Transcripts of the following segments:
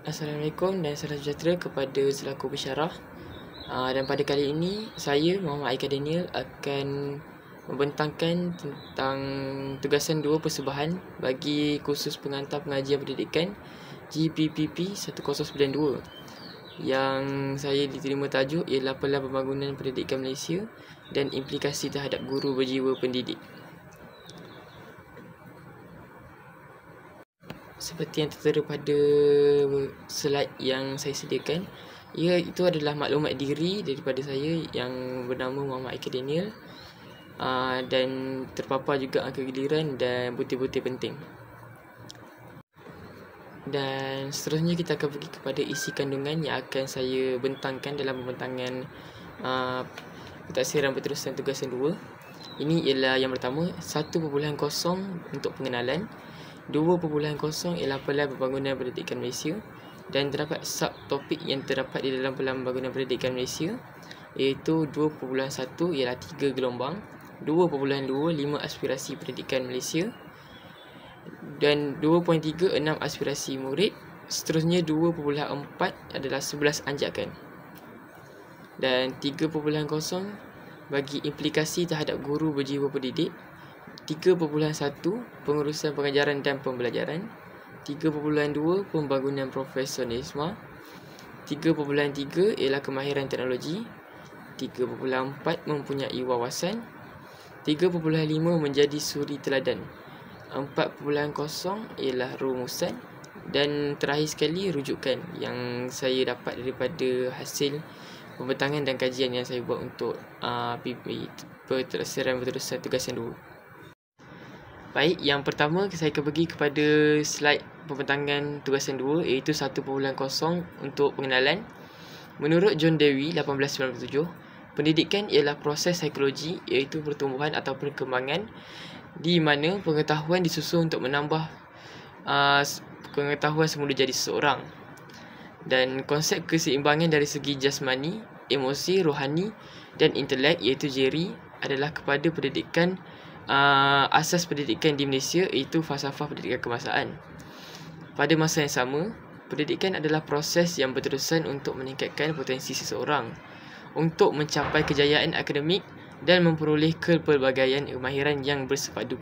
Assalamualaikum dan salam sejahtera kepada selaku pensyarah. Dan pada kali ini saya Muhammad Aika Daniel akan membentangkan tentang tugasan 2 persembahan bagi kursus pengantar pengajian pendidikan GPPP 1092 yang saya diterima tajuk ialah Pelan Pembangunan Pendidikan Malaysia dan implikasi terhadap guru berjiwa pendidik. Seperti yang tertera pada slide yang saya sediakan, itu adalah maklumat diri daripada saya yang bernama Muhammad Aika Daniel, dan terpapar juga angka giliran dan butir-butir penting. Dan seterusnya kita akan pergi kepada isi kandungan yang akan saya bentangkan dalam pembentangan pentadsiran berterusan tugasan 2. Ini ialah yang pertama, 1.0 untuk pengenalan, 2.0 ialah Pelan Pembangunan Pendidikan Malaysia, dan terdapat subtopik yang terdapat di dalam Pelan Pembangunan Pendidikan Malaysia, iaitu 2.1 ialah 3 gelombang, 2.2 5 aspirasi pendidikan Malaysia, dan 2.3 6 aspirasi murid. Seterusnya 2.4 adalah 11 anjakan, dan 3.0 bagi implikasi terhadap guru berjiwa pendidik, 3.1 pengurusan pengajaran dan pembelajaran, 3.2 pembangunan profesionalisme, 3.3 ialah kemahiran teknologi, 3.4 mempunyai wawasan, 3.5 menjadi suri teladan, 4.0 ialah rumusan, dan terakhir sekali rujukan yang saya dapat daripada hasil pembentangan dan kajian yang saya buat untuk pentadsiran berterusan tugasan 2. Baik, yang pertama saya akan pergi kepada slide pembentangan tugasan 2, iaitu 1.0 untuk pengenalan. Menurut John Dewey 1897, pendidikan ialah proses psikologi, iaitu pertumbuhan atau perkembangan di mana pengetahuan disusun untuk menambah pengetahuan semula jadi seseorang. Dan konsep keseimbangan dari segi jasmani, emosi, rohani dan intelek, iaitu Jerry, adalah kepada pendidikan asas pendidikan di Malaysia, iaitu falsafah pendidikan kebangsaan. Pada masa yang sama, pendidikan adalah proses yang berterusan untuk meningkatkan potensi seseorang untuk mencapai kejayaan akademik dan memperoleh kepelbagaian kemahiran yang bersepadu.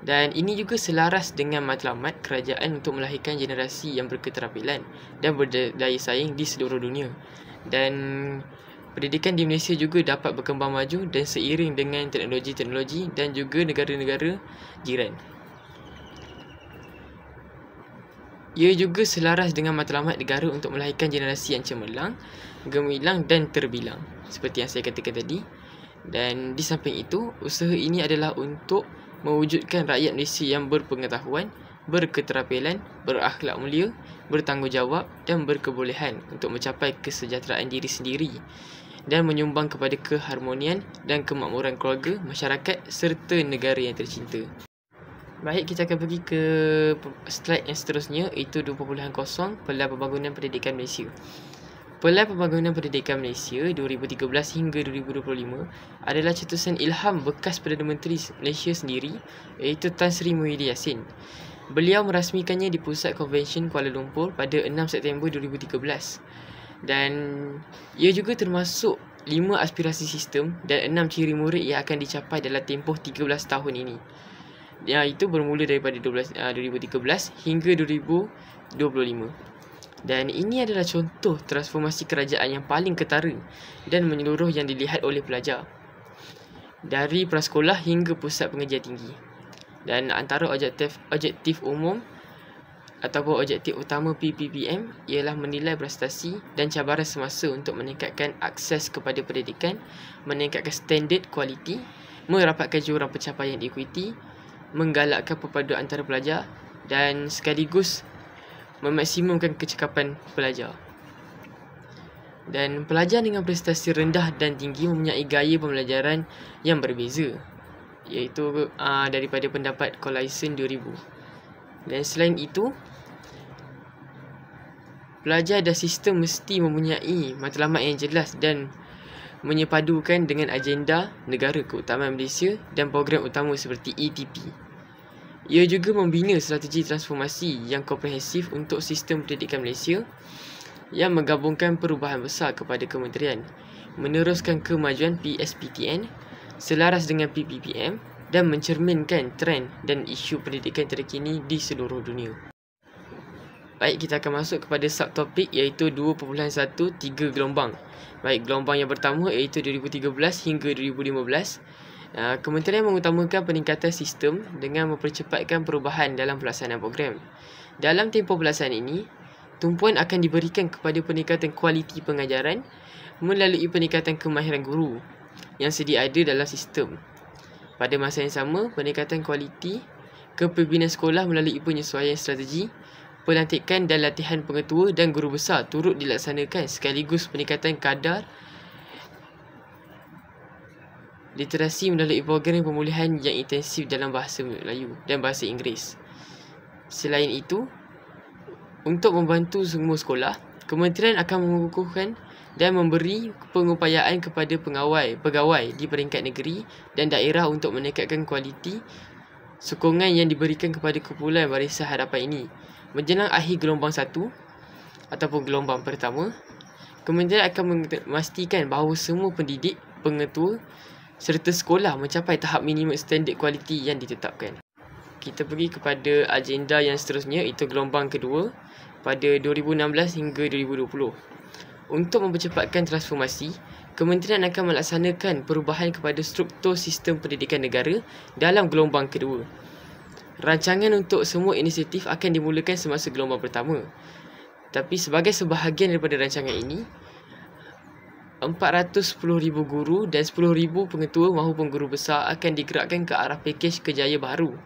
Dan ini juga selaras dengan matlamat kerajaan untuk melahirkan generasi yang berketerampilan dan berdaya saing di seluruh dunia. Dan pendidikan di Malaysia juga dapat berkembang maju dan seiring dengan teknologi-teknologi dan juga negara-negara jiran. Ia juga selaras dengan matlamat negara untuk melahirkan generasi yang cemerlang, gemilang dan terbilang, seperti yang saya katakan tadi. Dan di samping itu, usaha ini adalah untuk mewujudkan rakyat Malaysia yang berpengetahuan, berketerampilan, berakhlak mulia, bertanggungjawab dan berkebolehan untuk mencapai kesejahteraan diri sendiri dan menyumbang kepada keharmonian dan kemakmuran keluarga, masyarakat serta negara yang tercinta. Baik, kita akan pergi ke slide yang seterusnya, iaitu 2.0 Pelan Pembangunan Pendidikan Malaysia. Pelan Pembangunan Pendidikan Malaysia 2013 hingga 2025 adalah cetusan ilham bekas Perdana Menteri Malaysia sendiri, iaitu Tan Sri Muhyiddin Yassin. Beliau merasmikannya di Pusat Konvensyen Kuala Lumpur pada 6 September 2013. Dan ia juga termasuk 5 aspirasi sistem dan 6 ciri murid yang akan dicapai dalam tempoh 13 tahun ini. Itu bermula daripada 2013 hingga 2025. Dan ini adalah contoh transformasi kerajaan yang paling ketara dan menyeluruh yang dilihat oleh pelajar, dari prasekolah hingga pusat pengajian tinggi. Dan antara objektif umum ataupun objektif utama PPPM ialah menilai prestasi dan cabaran semasa untuk meningkatkan akses kepada pendidikan, meningkatkan standard kualiti, merapatkan jurang pencapaian ekuiti, menggalakkan perpaduan antara pelajar dan sekaligus memaksimumkan kecekapan pelajar. Dan pelajar dengan prestasi rendah dan tinggi mempunyai gaya pembelajaran yang berbeza, iaitu daripada pendapat Collison 2000. Dan selain itu, pelajar dan sistem mesti mempunyai matlamat yang jelas dan menyepadukan dengan agenda negara keutamaan Malaysia dan program utama seperti ETP. Ia juga membina strategi transformasi yang komprehensif untuk sistem pendidikan Malaysia yang menggabungkan perubahan besar kepada kementerian, meneruskan kemajuan PSPTN selaras dengan PPPM dan mencerminkan trend dan isu pendidikan terkini di seluruh dunia. Baik, kita akan masuk kepada subtopik iaitu 2.13 gelombang. Baik, gelombang yang pertama iaitu 2013 hingga 2015. Kementerian mengutamakan peningkatan sistem dengan mempercepatkan perubahan dalam pelaksanaan program. Dalam tempoh pelaksanaan ini, tumpuan akan diberikan kepada peningkatan kualiti pengajaran melalui peningkatan kemahiran guru yang sedia ada dalam sistem. Pada masa yang sama, peningkatan kualiti kepimpinan sekolah melalui penyesuaian strategi, pelantikan dan latihan pengetua dan guru besar turut dilaksanakan sekaligus peningkatan kadar literasi melalui program pemulihan yang intensif dalam bahasa Melayu dan bahasa Inggeris. Selain itu, untuk membantu semua sekolah, kementerian akan mengukuhkan dan memberi pengupayaan kepada pegawai di peringkat negeri dan daerah untuk meningkatkan kualiti sokongan yang diberikan kepada kumpulan barisan hadapan ini. Menjelang akhir gelombang 1 ataupun gelombang pertama, kementerian akan memastikan bahawa semua pendidik, pengetua serta sekolah mencapai tahap minimum standard kualiti yang ditetapkan. Kita pergi kepada agenda yang seterusnya, itu gelombang kedua pada 2016 hingga 2020. Untuk mempercepatkan transformasi, kementerian akan melaksanakan perubahan kepada struktur sistem pendidikan negara dalam gelombang kedua. Rancangan untuk semua inisiatif akan dimulakan semasa gelombang pertama. Tapi sebagai sebahagian daripada rancangan ini, 410,000 guru dan 10,000 pengetua mahupun guru besar akan digerakkan ke arah pakej kerjaya baru,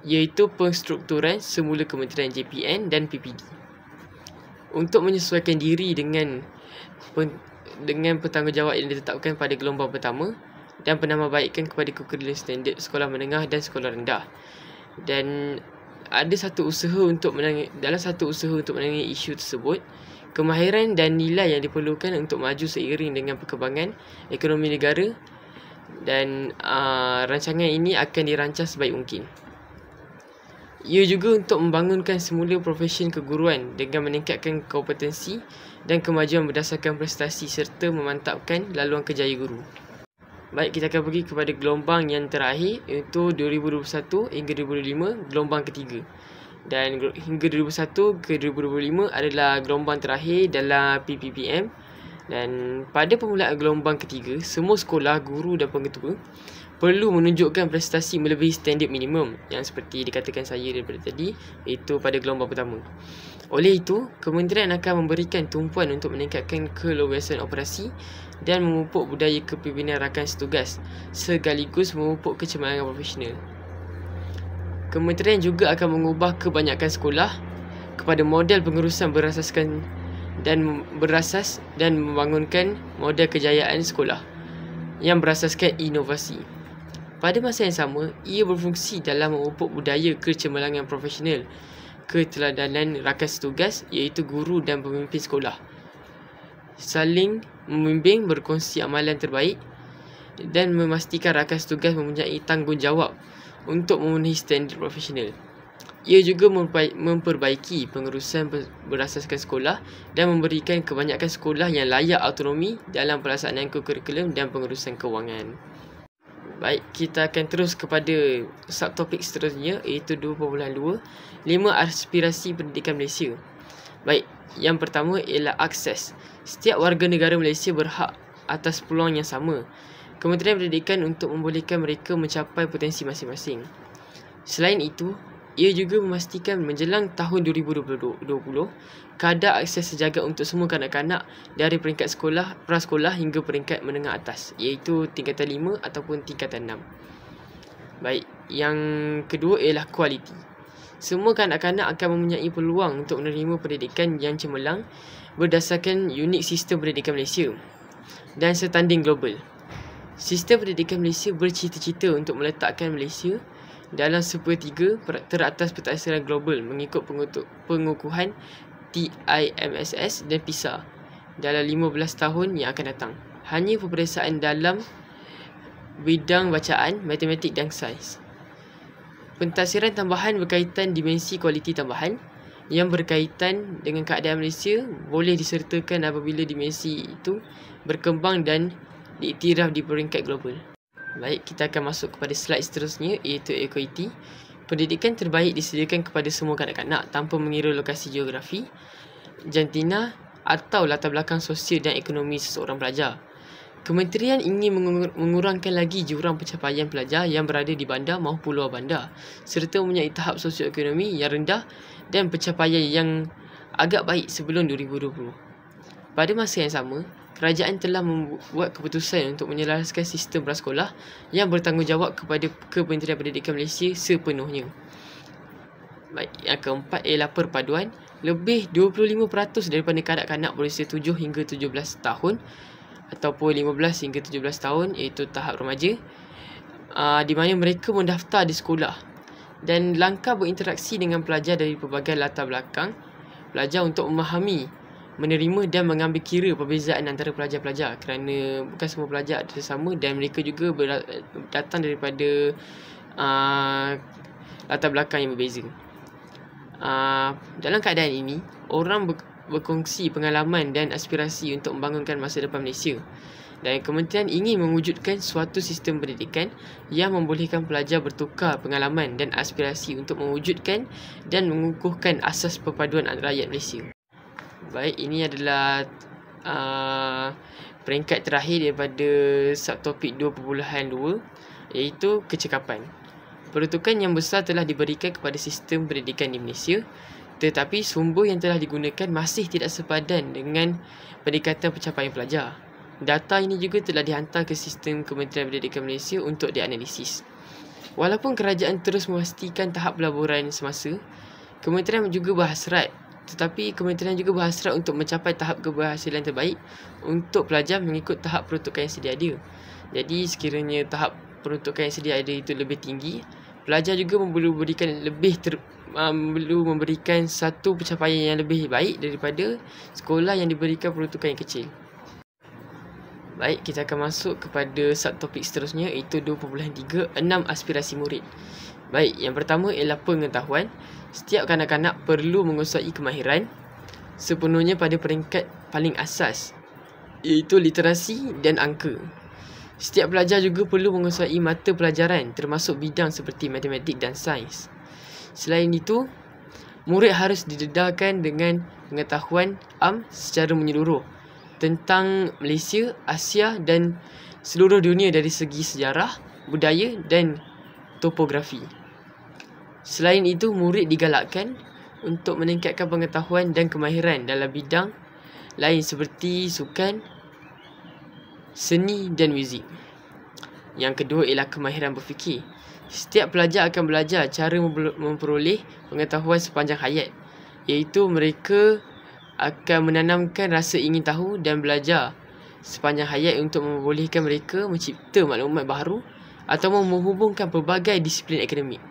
iaitu penstrukturan semula Kementerian JPN dan PPD. Untuk menyesuaikan diri dengan bertanggungjawab yang ditetapkan pada gelombang pertama dan penambahbaikan kepada kurikulum standard sekolah menengah dan sekolah rendah. Dan ada satu usaha untuk menangani isu tersebut, kemahiran dan nilai yang diperlukan untuk maju seiring dengan perkembangan ekonomi negara, dan rancangan ini akan dirancang sebaik mungkin. Ia juga untuk membangunkan semula profesion keguruan dengan meningkatkan kompetensi dan kemajuan berdasarkan prestasi serta memantapkan laluan kerjaya guru. Baik, kita akan pergi kepada gelombang yang terakhir, iaitu 2021 hingga 2025, gelombang ketiga. Dan hingga 2001 ke 2025 adalah gelombang terakhir dalam PPPM. Dan pada permulaan gelombang ketiga, semua sekolah, guru dan pengetua perlu menunjukkan prestasi melebihi standard minimum yang seperti dikatakan saya daripada tadi, iaitu pada gelombang pertama. Oleh itu, kementerian akan memberikan tumpuan untuk meningkatkan keluasan operasi dan memupuk budaya kepimpinan rakan setugas sekaligus memupuk kecemerlangan profesional. Kementerian juga akan mengubah kebanyakan sekolah kepada model pengurusan berasas dan membangunkan model kejayaan sekolah yang berasaskan inovasi. Pada masa yang sama, ia berfungsi dalam memupuk budaya kecemerlangan profesional, keteladanan rakan setugas iaitu guru dan pemimpin sekolah, saling membimbing, berkongsi amalan terbaik dan memastikan rakan setugas mempunyai tanggungjawab untuk memenuhi standard profesional. Ia juga memperbaiki pengurusan berasaskan sekolah dan memberikan kebanyakan sekolah yang layak autonomi dalam pelaksanaan kurikulum dan pengurusan kewangan. Baik, kita akan terus kepada subtopik seterusnya, iaitu 2.2, 5 aspirasi pendidikan Malaysia. Baik, yang pertama ialah akses. Setiap warga negara Malaysia berhak atas peluang yang sama. Kementerian Pendidikan untuk membolehkan mereka mencapai potensi masing-masing. Selain itu, ia juga memastikan menjelang tahun 2020, kadar akses sejagat untuk semua kanak-kanak dari peringkat sekolah, prasekolah hingga peringkat menengah atas, iaitu tingkatan 5 ataupun tingkatan 6. Baik, yang kedua ialah kualiti. Semua kanak-kanak akan mempunyai peluang untuk menerima pendidikan yang cemerlang berdasarkan unik sistem pendidikan Malaysia dan setanding global. Sistem pendidikan Malaysia bercita-cita untuk meletakkan Malaysia dalam sepertiga teratas pentaksarian global mengikut pengukuhan TIMSS dan PISA dalam 15 tahun yang akan datang. Hanya peperiksaan dalam bidang bacaan, matematik dan sains. Pentadsiran tambahan berkaitan dimensi kualiti tambahan yang berkaitan dengan keadaan Malaysia boleh disertakan apabila dimensi itu berkembang dan diiktiraf di peringkat global. Baik, kita akan masuk kepada slide seterusnya, iaitu equity. Pendidikan terbaik disediakan kepada semua kanak-kanak tanpa mengira lokasi geografi, jantina atau latar belakang sosial dan ekonomi seseorang pelajar. Kementerian ingin mengurangkan lagi jurang pencapaian pelajar yang berada di bandar maupun pulau bandar serta mempunyai tahap sosioekonomi yang rendah dan pencapaian yang agak baik sebelum 2020. Pada masa yang sama, kerajaan telah membuat keputusan untuk menyelaraskan sistem prasekolah yang bertanggungjawab kepada Kementerian Pendidikan Malaysia sepenuhnya. Baik, yang keempat ialah perpaduan. Lebih 25% daripada kanak-kanak berusia 7 hingga 17 tahun ataupun 15 hingga 17 tahun, iaitu tahap remaja, di mana mereka mendaftar di sekolah dan langkah berinteraksi dengan pelajar dari pelbagai latar belakang pelajar untuk memahami, menerima dan mengambil kira perbezaan antara pelajar-pelajar, kerana bukan semua pelajar ada sama dan mereka juga datang daripada latar belakang yang berbeza. Dalam keadaan ini, orang berkongsi pengalaman dan aspirasi untuk membangunkan masa depan Malaysia, dan kementerian ingin mewujudkan suatu sistem pendidikan yang membolehkan pelajar bertukar pengalaman dan aspirasi untuk mewujudkan dan mengukuhkan asas perpaduan rakyat Malaysia. Baik, ini adalah peringkat terakhir daripada subtopik 2.2, iaitu kecekapan. Peruntukan yang besar telah diberikan kepada sistem pendidikan di Malaysia, tetapi sumber yang telah digunakan masih tidak sepadan dengan peningkatan pencapaian pelajar. Data ini juga telah dihantar ke sistem Kementerian Pendidikan Malaysia untuk dianalisis. Walaupun kerajaan terus memastikan tahap pelaburan semasa, kementerian juga berhasrat untuk mencapai tahap keberhasilan terbaik untuk pelajar mengikut tahap peruntukan yang sedia ada. Jadi sekiranya tahap peruntukan yang sedia ada itu lebih tinggi, pelajar juga perlu memberikan satu pencapaian yang lebih baik daripada sekolah yang diberikan peruntukan yang kecil. Baik, kita akan masuk kepada subtopik seterusnya, iaitu 2.3, 6 aspirasi murid. Baik, yang pertama ialah pengetahuan. Setiap kanak-kanak perlu menguasai kemahiran sepenuhnya pada peringkat paling asas, iaitu literasi dan angka. Setiap pelajar juga perlu menguasai mata pelajaran termasuk bidang seperti matematik dan sains. Selain itu, murid harus didedarkan dengan pengetahuan secara menyeluruh tentang Malaysia, Asia dan seluruh dunia dari segi sejarah, budaya dan topografi. Selain itu, murid digalakkan untuk meningkatkan pengetahuan dan kemahiran dalam bidang lain seperti sukan, seni dan muzik. Yang kedua ialah kemahiran berfikir. Setiap pelajar akan belajar cara memperoleh pengetahuan sepanjang hayat, iaitu mereka akan menanamkan rasa ingin tahu dan belajar sepanjang hayat untuk membolehkan mereka mencipta maklumat baru atau menghubungkan pelbagai disiplin akademik.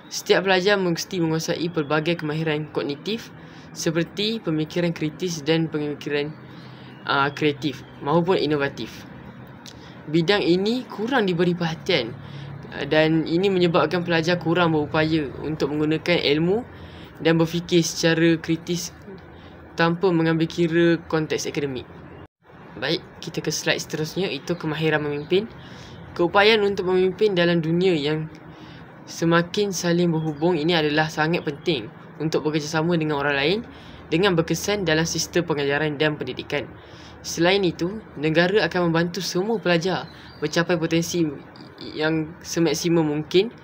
Setiap pelajar mesti menguasai pelbagai kemahiran kognitif seperti pemikiran kritis dan pemikiran kreatif maupun inovatif. Bidang ini kurang diberi perhatian dan ini menyebabkan pelajar kurang berupaya untuk menggunakan ilmu dan berfikir secara kritis tanpa mengambil kira konteks akademik. Baik, kita ke slide seterusnya, iaitu kemahiran memimpin. Keupayaan untuk memimpin dalam dunia yang semakin saling berhubung ini adalah sangat penting untuk bekerjasama dengan orang lain dengan berkesan dalam sistem pengajaran dan pendidikan. Selain itu, negara akan membantu semua pelajar mencapai potensi yang semaksimum mungkin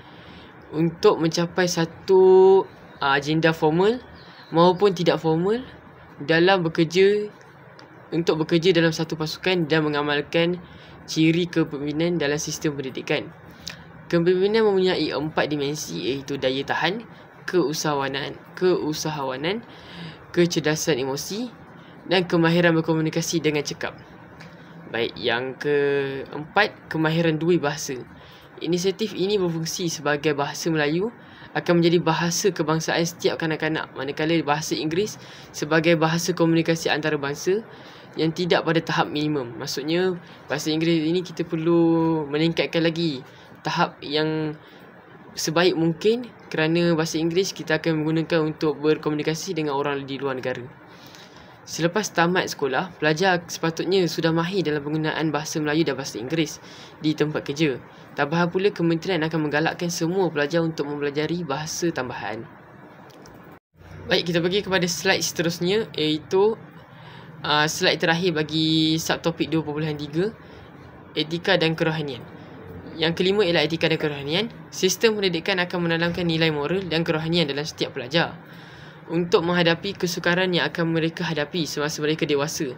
untuk mencapai satu agenda formal maupun tidak formal dalam bekerja dalam satu pasukan dan mengamalkan ciri kepimpinan dalam sistem pendidikan. Kepimpinan mempunyai 4 dimensi, iaitu daya tahan, keusahawanan, kecerdasan emosi dan kemahiran berkomunikasi dengan cekap. Baik, yang keempat, kemahiran dua bahasa. Inisiatif ini berfungsi sebagai bahasa Melayu akan menjadi bahasa kebangsaan setiap kanak-kanak, manakala bahasa Inggeris sebagai bahasa komunikasi antarabangsa yang tidak pada tahap minimum. Maksudnya, bahasa Inggeris ini kita perlu meningkatkan lagi tahap yang sebaik mungkin, kerana bahasa Inggeris kita akan menggunakan untuk berkomunikasi dengan orang di luar negara. Selepas tamat sekolah, pelajar sepatutnya sudah mahir dalam penggunaan bahasa Melayu dan bahasa Inggeris di tempat kerja. Tambahan pula, kementerian akan menggalakkan semua pelajar untuk mempelajari bahasa tambahan. Baik, kita pergi kepada slide seterusnya, iaitu slide terakhir bagi subtopik 2.3, etika dan kerohanian. Yang kelima ialah etika dan kerohanian. Sistem pendidikan akan menanamkan nilai moral dan kerohanian dalam setiap pelajar untuk menghadapi kesukaran yang akan mereka hadapi semasa mereka dewasa,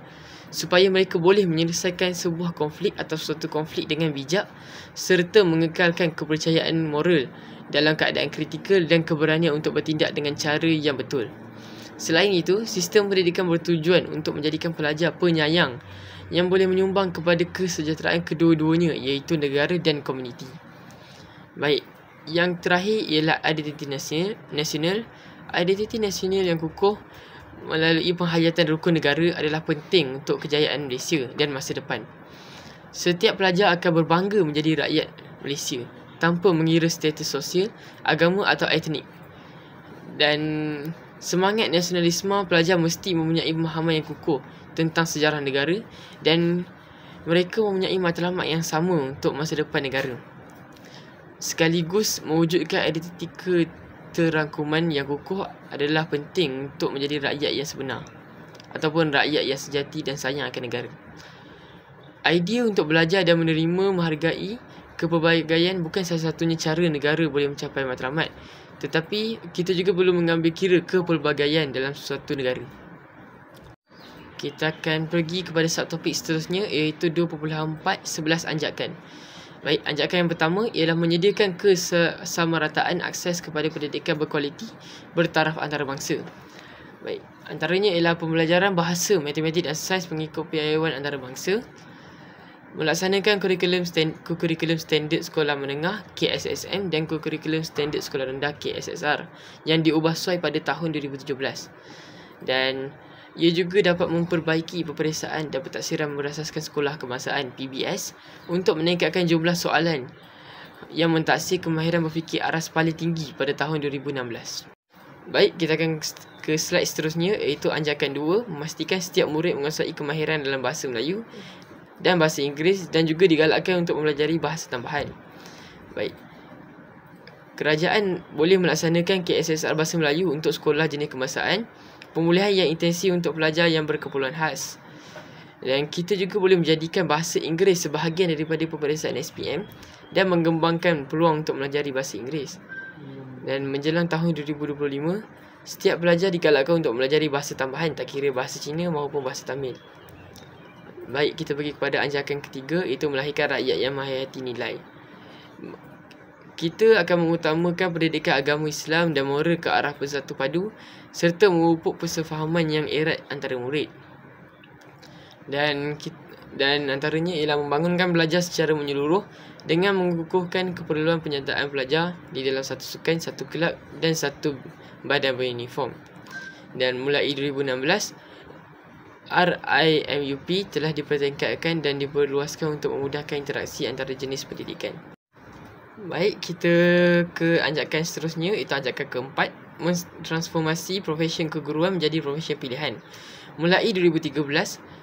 supaya mereka boleh menyelesaikan sebuah konflik atau suatu konflik dengan bijak serta mengekalkan kepercayaan moral dalam keadaan kritikal dan keberanian untuk bertindak dengan cara yang betul. Selain itu, sistem pendidikan bertujuan untuk menjadikan pelajar penyayang yang boleh menyumbang kepada kesejahteraan kedua-duanya, iaitu negara dan komuniti. Baik, yang terakhir ialah identiti nasional. Identiti nasional yang kukuh melalui penghayatan rukun negara adalah penting untuk kejayaan Malaysia dan masa depan. Setiap pelajar akan berbangga menjadi rakyat Malaysia tanpa mengira status sosial, agama atau etnik. Dan semangat nasionalisme, pelajar mesti mempunyai pemahaman yang kukuh tentang sejarah negara dan mereka mempunyai matlamat yang sama untuk masa depan negara. Sekaligus mewujudkan identiti keterangkuman yang kukuh adalah penting untuk menjadi rakyat yang sebenar ataupun rakyat yang sejati dan sayang akan negara. Idea untuk belajar dan menerima menghargai kepelbagaian bukan salah satunya cara negara boleh mencapai matlamat, tetapi kita juga perlu mengambil kira kepelbagaian dalam suatu negara. Kita akan pergi kepada subtopik seterusnya, iaitu 2.4, 11 anjakan. Baik, anjakan yang pertama ialah menyediakan kesamarataan akses kepada pendidikan berkualiti bertaraf antarabangsa. Baik, antaranya ialah pembelajaran bahasa, matematik dan sains mengikut piawaian antarabangsa, melaksanakan kurikulum standard sekolah menengah KSSM dan kurikulum standard sekolah rendah KSSR yang diubah sesuai pada tahun 2017. Dan ia juga dapat memperbaiki peperiksaan dan pentaksiran berasaskan sekolah kebangsaan PBS untuk meningkatkan jumlah soalan yang mentaksir kemahiran berfikir aras paling tinggi pada tahun 2016. Baik, kita akan ke slide seterusnya, iaitu anjakan 2, memastikan setiap murid menguasai kemahiran dalam bahasa Melayu dan bahasa Inggeris dan juga digalakkan untuk mempelajari bahasa tambahan. Baik, kerajaan boleh melaksanakan KSSR bahasa Melayu untuk sekolah jenis kebangsaan, pemulihan yang intensif untuk pelajar yang berkeperluan khas. Dan kita juga boleh menjadikan bahasa Inggeris sebahagian daripada peperiksaan SPM dan mengembangkan peluang untuk melajari bahasa Inggeris. Dan menjelang tahun 2025, setiap pelajar digalakkan untuk melajari bahasa tambahan, tak kira bahasa Cina maupun bahasa Tamil. Baik, kita pergi kepada anjakan ketiga, iaitu melahirkan rakyat yang menghayati nilai. Kita akan mengutamakan pendidikan agama Islam dan moral ke arah bersatu padu serta memupuk persefahaman yang erat antara murid. Dan antaranya ialah membangunkan belajar secara menyeluruh dengan mengukuhkan keperluan penyertaan pelajar di dalam satu sukan, satu kelab dan satu badan beruniform. Dan mulai 2016, RIMUP telah dipertingkatkan dan diperluaskan untuk memudahkan interaksi antara jenis pendidikan. Baik, kita ke anjakan seterusnya, itu anjakan keempat, mentransformasi profesi keguruan menjadi profesi pilihan. Mulai 2013,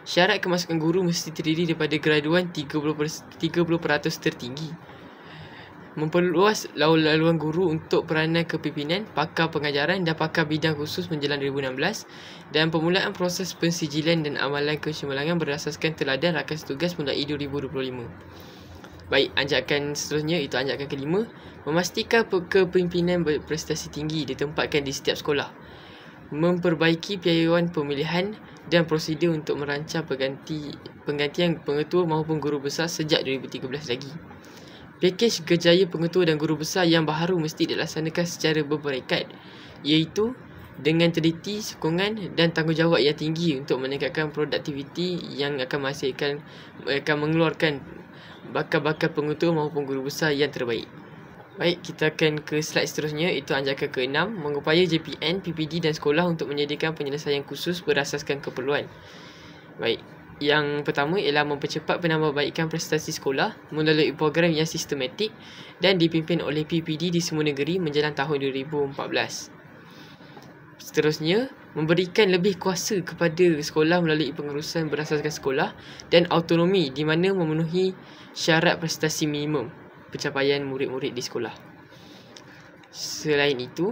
syarat kemasukan guru mesti terdiri daripada graduan 30% tertinggi. Memperluas laluan guru untuk peranan kepimpinan, pakar pengajaran dan pakar bidang khusus menjelang 2016 dan pemulaan proses pensijilan dan amalan kecemerlangan berdasarkan teladan rakan tugas mulai 2025. Baik, anjakan seterusnya, itu anjakan kelima, memastikan kepimpinan berprestasi tinggi ditempatkan di setiap sekolah, memperbaiki piawaian pemilihan dan prosedur untuk merancang penggantian pengetua maupun guru besar sejak 2013 lagi. Pakej kerjaya pengetua dan guru besar yang baharu mesti dilaksanakan secara berperingkat, iaitu dengan teliti, sokongan dan tanggungjawab yang tinggi untuk meningkatkan produktiviti yang akan mengeluarkan bakal-bakal pengetua maupun guru besar yang terbaik. Baik, kita akan ke slide seterusnya, itu anjakan ke-6, mengupaya JPN, PPD dan sekolah untuk menyediakan penyelesaian khusus berasaskan keperluan. Baik, Yang pertama ialah mempercepat penambahbaikan prestasi sekolah melalui program yang sistematik dan dipimpin oleh PPD di semua negeri menjelang tahun 2014. Seterusnya, memberikan lebih kuasa kepada sekolah melalui pengurusan berasaskan sekolah dan autonomi di mana memenuhi syarat prestasi minimum pencapaian murid-murid di sekolah. Selain itu,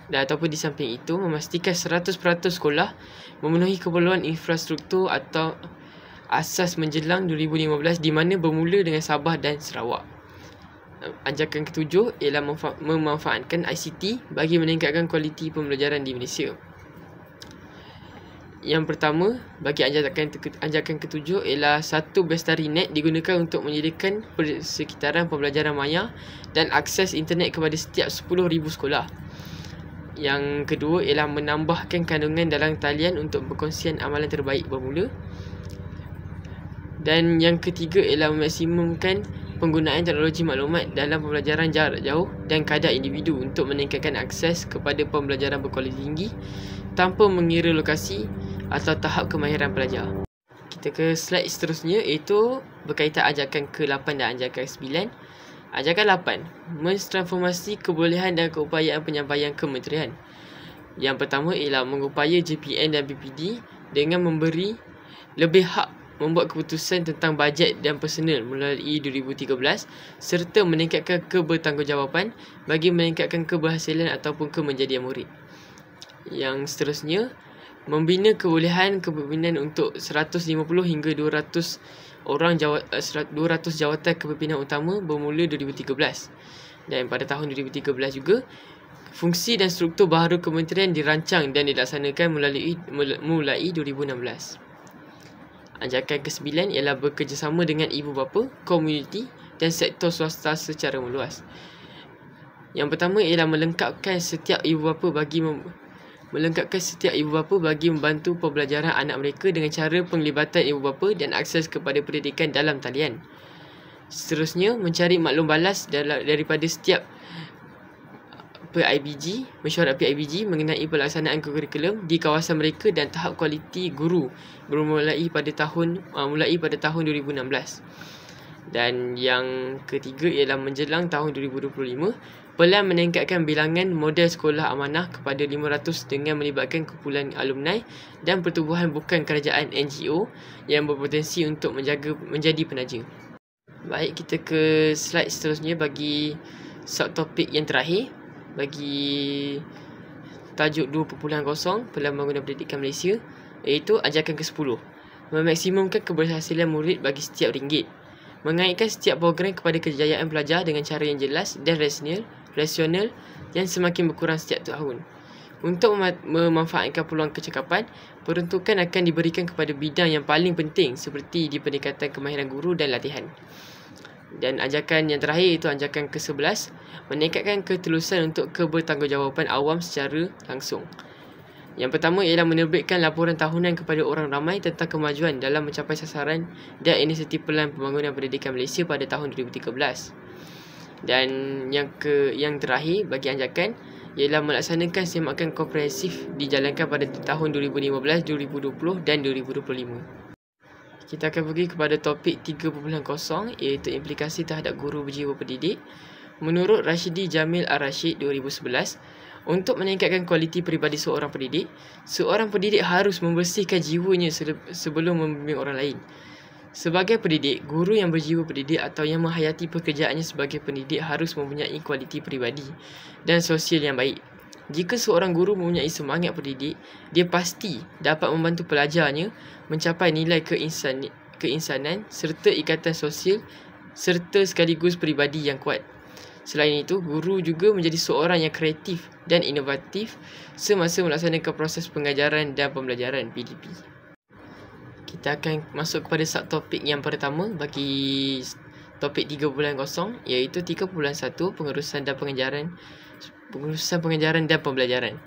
ataupun di samping itu, memastikan 100% sekolah memenuhi keperluan infrastruktur atau asas menjelang 2015 di mana bermula dengan Sabah dan Sarawak. Anjakan ketujuh ialah memanfaatkan ICT bagi meningkatkan kualiti pembelajaran di Malaysia. Yang pertama, bagi anjakan ketujuh ialah satu BestariNet digunakan untuk menyediakan persekitaran pembelajaran maya dan akses internet kepada setiap 10,000 sekolah. Yang kedua ialah menambahkan kandungan dalam talian untuk perkongsian amalan terbaik bermula. Dan yang ketiga ialah memaksimumkan penggunaan teknologi maklumat dalam pembelajaran jarak jauh dan kadar individu untuk meningkatkan akses kepada pembelajaran berkualiti tinggi tanpa mengira lokasi atau tahap kemahiran pelajar. Kita ke slide seterusnya, iaitu berkaitan ajakan ke-8 dan ajakan ke-9. Ajakan 8, mentransformasi kebolehan dan keupayaan penyampaian kementerian. Yang pertama ialah mengupaya JPN dan BPD dengan memberi lebih hak membuat keputusan tentang bajet dan personel melalui 2013 serta meningkatkan kebertanggungjawaban bagi meningkatkan keberhasilan ataupun kemenjadian murid. Yang seterusnya, membina kebolehan kepimpinan untuk 150 hingga 200 jawatan kepimpinan utama bermula 2013. Dan pada tahun 2013 juga, fungsi dan struktur baharu kementerian dirancang dan dilaksanakan mulai 2016. Ajakan ke-9 ialah bekerjasama dengan ibu bapa, komuniti dan sektor swasta secara meluas. Yang pertama ialah melengkapkan setiap ibu bapa bagi membantu pembelajaran anak mereka dengan cara penglibatan ibu bapa dan akses kepada pendidikan dalam talian. Seterusnya, mencari maklum balas daripada setiap mesyuarat PIBG mengenai pelaksanaan kurikulum di kawasan mereka dan tahap kualiti guru mulai pada tahun 2016. Dan yang ketiga ialah menjelang tahun 2025, pelan meningkatkan bilangan model sekolah amanah kepada 500 dengan melibatkan kumpulan alumni dan pertubuhan bukan kerajaan NGO yang berpotensi untuk menjadi penaja. Baik, kita ke slide seterusnya bagi subtopik yang terakhir. Bagi tajuk 2.0 Pelan Pembangunan Pendidikan Malaysia, iaitu ajakan ke-10, memaksimumkan keberhasilan murid bagi setiap ringgit, mengaitkan setiap program kepada kejayaan pelajar dengan cara yang jelas dan rasional yang semakin berkurang setiap tahun. Untuk memanfaatkan peluang kecakapan, peruntukan akan diberikan kepada bidang yang paling penting seperti di peningkatan kemahiran guru dan latihan. Dan ajakan yang terakhir iaitu ajakan ke-11, meningkatkan ketulusan untuk kebertanggungjawabaan awam secara langsung. Yang pertama ialah menerbitkan laporan tahunan kepada orang ramai tentang kemajuan dalam mencapai sasaran dan inisiatif Pelan Pembangunan Pendidikan Malaysia pada tahun 2013. Dan yang terakhir bagi ajakan ialah melaksanakan semakan komprehensif dijalankan pada tahun 2015, 2020 dan 2025. Kita akan pergi kepada topik 3.0, iaitu implikasi terhadap guru berjiwa pendidik. Menurut Rashidi Jamil Ar-Rashid 2011, untuk meningkatkan kualiti peribadi seorang pendidik harus membersihkan jiwanya sebelum membimbing orang lain. Sebagai pendidik, guru yang berjiwa pendidik atau yang menghayati pekerjaannya sebagai pendidik harus mempunyai kualiti peribadi dan sosial yang baik. Jika seorang guru mempunyai semangat pendidik, dia pasti dapat membantu pelajarnya mencapai nilai keinsanan serta ikatan sosial serta sekaligus peribadi yang kuat. Selain itu, guru juga menjadi seorang yang kreatif dan inovatif semasa melaksanakan proses pengajaran dan pembelajaran PDP. Kita akan masuk kepada subtopik yang pertama bagi topik 3.0, iaitu 3.1 pengurusan pengajaran dan pembelajaran.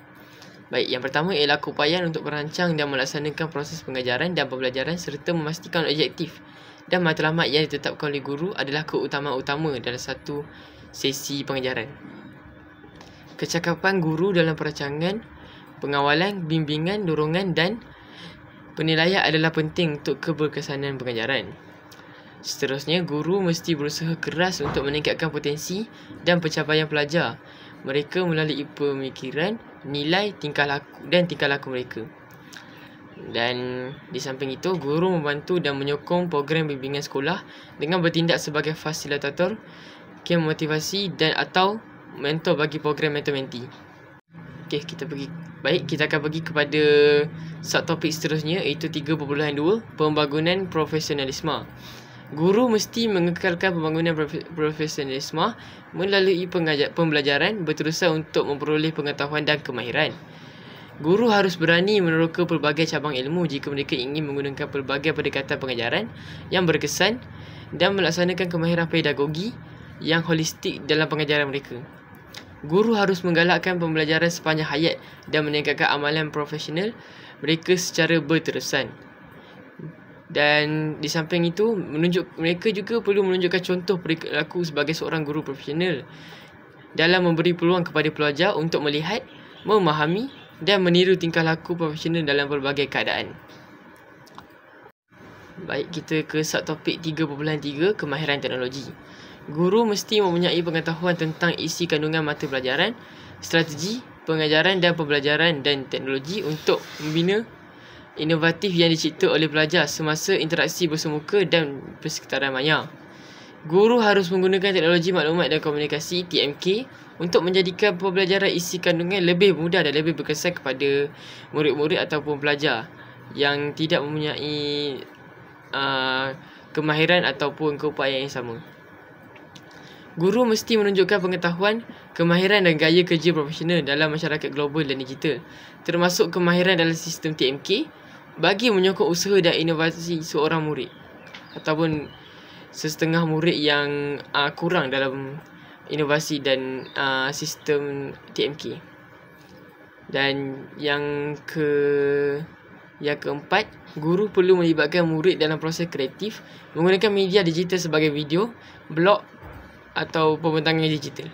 Baik, yang pertama ialah keupayaan untuk merancang dan melaksanakan proses pengajaran dan pembelajaran serta memastikan objektif dan matlamat yang ditetapkan oleh guru adalah keutamaan utama dalam satu sesi pengajaran. Kecakapan guru dalam perancangan, pengawalan, bimbingan, dorongan dan Penilaian adalah penting untuk keberkesanan pengajaran. Seterusnya, guru mesti berusaha keras untuk meningkatkan potensi dan pencapaian pelajar mereka melalui pemikiran, nilai, tingkah laku mereka. Dan di samping itu, guru membantu dan menyokong program bimbingan sekolah dengan bertindak sebagai fasilitator, kem motivasi dan atau mentor bagi program mentor-mentee. Okey, kita akan pergi kepada subtopik seterusnya, iaitu 3.2, pembangunan profesionalisme. Guru mesti mengekalkan pembangunan profesionalisme melalui pembelajaran berterusan untuk memperoleh pengetahuan dan kemahiran. Guru harus berani meneroka pelbagai cabang ilmu jika mereka ingin menggunakan pelbagai pendekatan pengajaran yang berkesan dan melaksanakan kemahiran pedagogi yang holistik dalam pengajaran mereka. Guru harus menggalakkan pembelajaran sepanjang hayat dan meningkatkan amalan profesional mereka secara berterusan. Dan di samping itu, mereka juga perlu menunjukkan contoh perilaku sebagai seorang guru profesional dalam memberi peluang kepada pelajar untuk melihat, memahami dan meniru tingkah laku profesional dalam pelbagai keadaan. Baik, kita ke subtopik 3.3, kemahiran teknologi. Guru mesti mempunyai pengetahuan tentang isi kandungan mata pelajaran, strategi pengajaran dan pembelajaran dan teknologi untuk membina inovatif yang dicipta oleh pelajar semasa interaksi bersemuka dan persekitaran maya. Guru harus menggunakan teknologi maklumat dan komunikasi (TMK) untuk menjadikan pembelajaran isi kandungan lebih mudah dan lebih berkesan kepada murid-murid ataupun pelajar yang tidak mempunyai kemahiran ataupun keupayaan yang sama. Guru mesti menunjukkan pengetahuan, kemahiran dan gaya kerja profesional dalam masyarakat global dan digital, termasuk kemahiran dalam sistem TMK bagi menyokong usaha dan inovasi seorang murid ataupun setengah murid yang kurang dalam inovasi dan sistem TMK. Dan yang keempat, guru perlu melibatkan murid dalam proses kreatif menggunakan media digital sebagai video, blog atau pembentangan digital.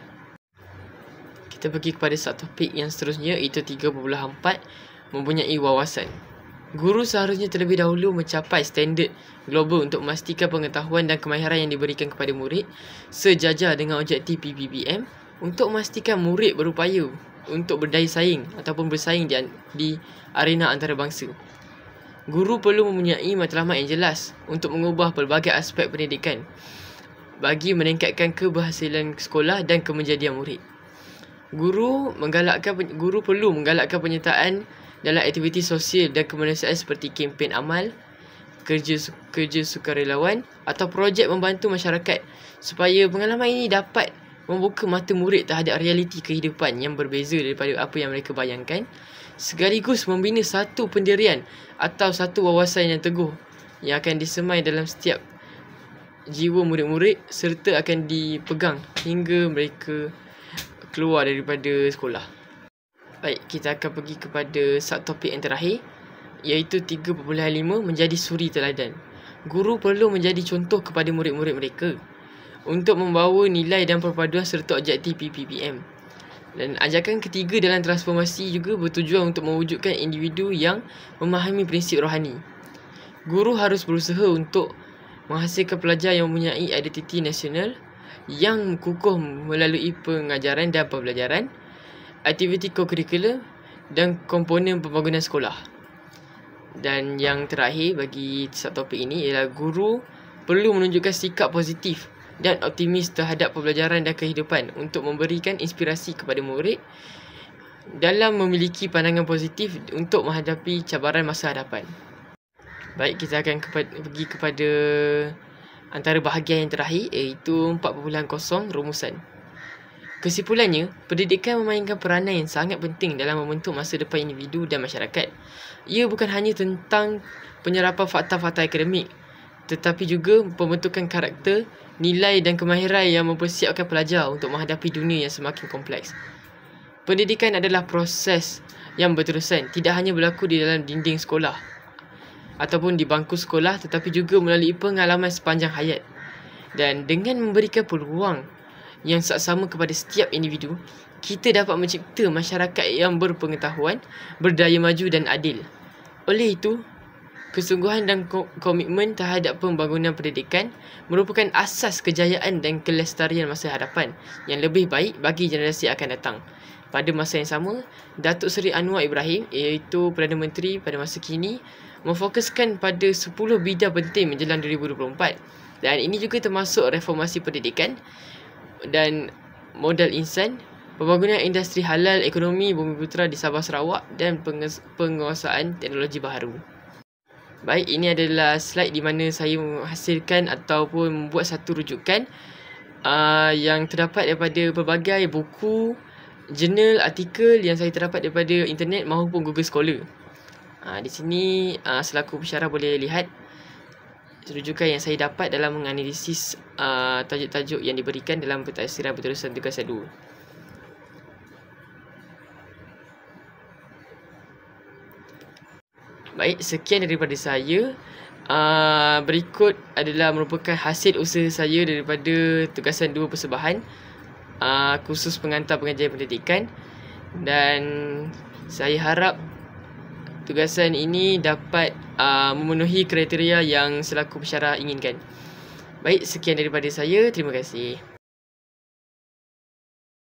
Kita pergi kepada subtopik yang seterusnya, iaitu 3.4, mempunyai wawasan. Guru seharusnya terlebih dahulu mencapai standard global untuk memastikan pengetahuan dan kemahiran yang diberikan kepada murid sejajar dengan objektif PPBM untuk memastikan murid berupaya untuk berdaya saing ataupun bersaing di arena antarabangsa. Guru perlu mempunyai matlamat yang jelas untuk mengubah pelbagai aspek pendidikan bagi meningkatkan keberhasilan sekolah dan kemenjadian murid. Guru perlu menggalakkan penyertaan dalam aktiviti sosial dan kemanusiaan seperti kempen amal, kerja sukarelawan atau projek membantu masyarakat supaya pengalaman ini dapat membuka mata murid terhadap realiti kehidupan yang berbeza daripada apa yang mereka bayangkan, sekaligus membina satu pendirian atau satu wawasan yang teguh yang akan disemai dalam setiap jiwa murid-murid serta akan dipegang hingga mereka keluar daripada sekolah. Baik, kita akan pergi kepada subtopik yang terakhir, iaitu 3.5, menjadi suri teladan. Guru perlu menjadi contoh kepada murid-murid mereka untuk membawa nilai dan perpaduan serta objektif PPBM. Dan ajakan ketiga dalam transformasi juga bertujuan untuk mewujudkan individu yang memahami prinsip rohani. Guru harus berusaha untuk menghasilkan pelajar yang mempunyai identiti nasional yang kukuh melalui pengajaran dan pembelajaran, aktiviti co-curricular dan komponen pembangunan sekolah. Dan yang terakhir bagi subtopik ini ialah guru perlu menunjukkan sikap positif dan optimis terhadap pembelajaran dan kehidupan untuk memberikan inspirasi kepada murid dalam memiliki pandangan positif untuk menghadapi cabaran masa hadapan. Baik, kita akan pergi kepada antara bahagian yang terakhir, iaitu 4.0, rumusan. Kesimpulannya, pendidikan memainkan peranan yang sangat penting dalam membentuk masa depan individu dan masyarakat. Ia bukan hanya tentang penyerapan fakta-fakta akademik, tetapi juga pembentukan karakter, nilai dan kemahiran yang mempersiapkan pelajar untuk menghadapi dunia yang semakin kompleks. Pendidikan adalah proses yang berterusan, tidak hanya berlaku di dalam dinding sekolah ataupun di bangku sekolah, tetapi juga melalui pengalaman sepanjang hayat. Dan dengan memberikan peluang yang saksama kepada setiap individu, kita dapat mencipta masyarakat yang berpengetahuan, berdaya maju dan adil. Oleh itu, kesungguhan dan komitmen terhadap pembangunan pendidikan merupakan asas kejayaan dan kelestarian masa hadapan yang lebih baik bagi generasi akan datang. Pada masa yang sama, Datuk Seri Anwar Ibrahim, iaitu Perdana Menteri pada masa kini, memfokuskan pada 10 bidang penting menjelang 2024. Dan ini juga termasuk reformasi pendidikan dan modal insan, pembangunan industri halal, ekonomi Bumiputera di Sabah Sarawak dan penguasaan teknologi baharu. Baik, ini adalah slide di mana saya menghasilkan ataupun membuat satu rujukan yang terdapat daripada pelbagai buku, jurnal, artikel yang saya terdapat daripada internet maupun Google Scholar. Di sini selaku pensyarah boleh lihat rujukan yang saya dapat dalam menganalisis tajuk-tajuk yang diberikan dalam pentadsiran berterusan tugas 1. Baik, sekian daripada saya. Berikut adalah merupakan hasil usaha saya daripada tugasan 2 persembahan khusus pengantar pengajian pendidikan, dan saya harap tugasan ini dapat memenuhi kriteria yang selaku pensyarah inginkan. Baik, sekian daripada saya. Terima kasih.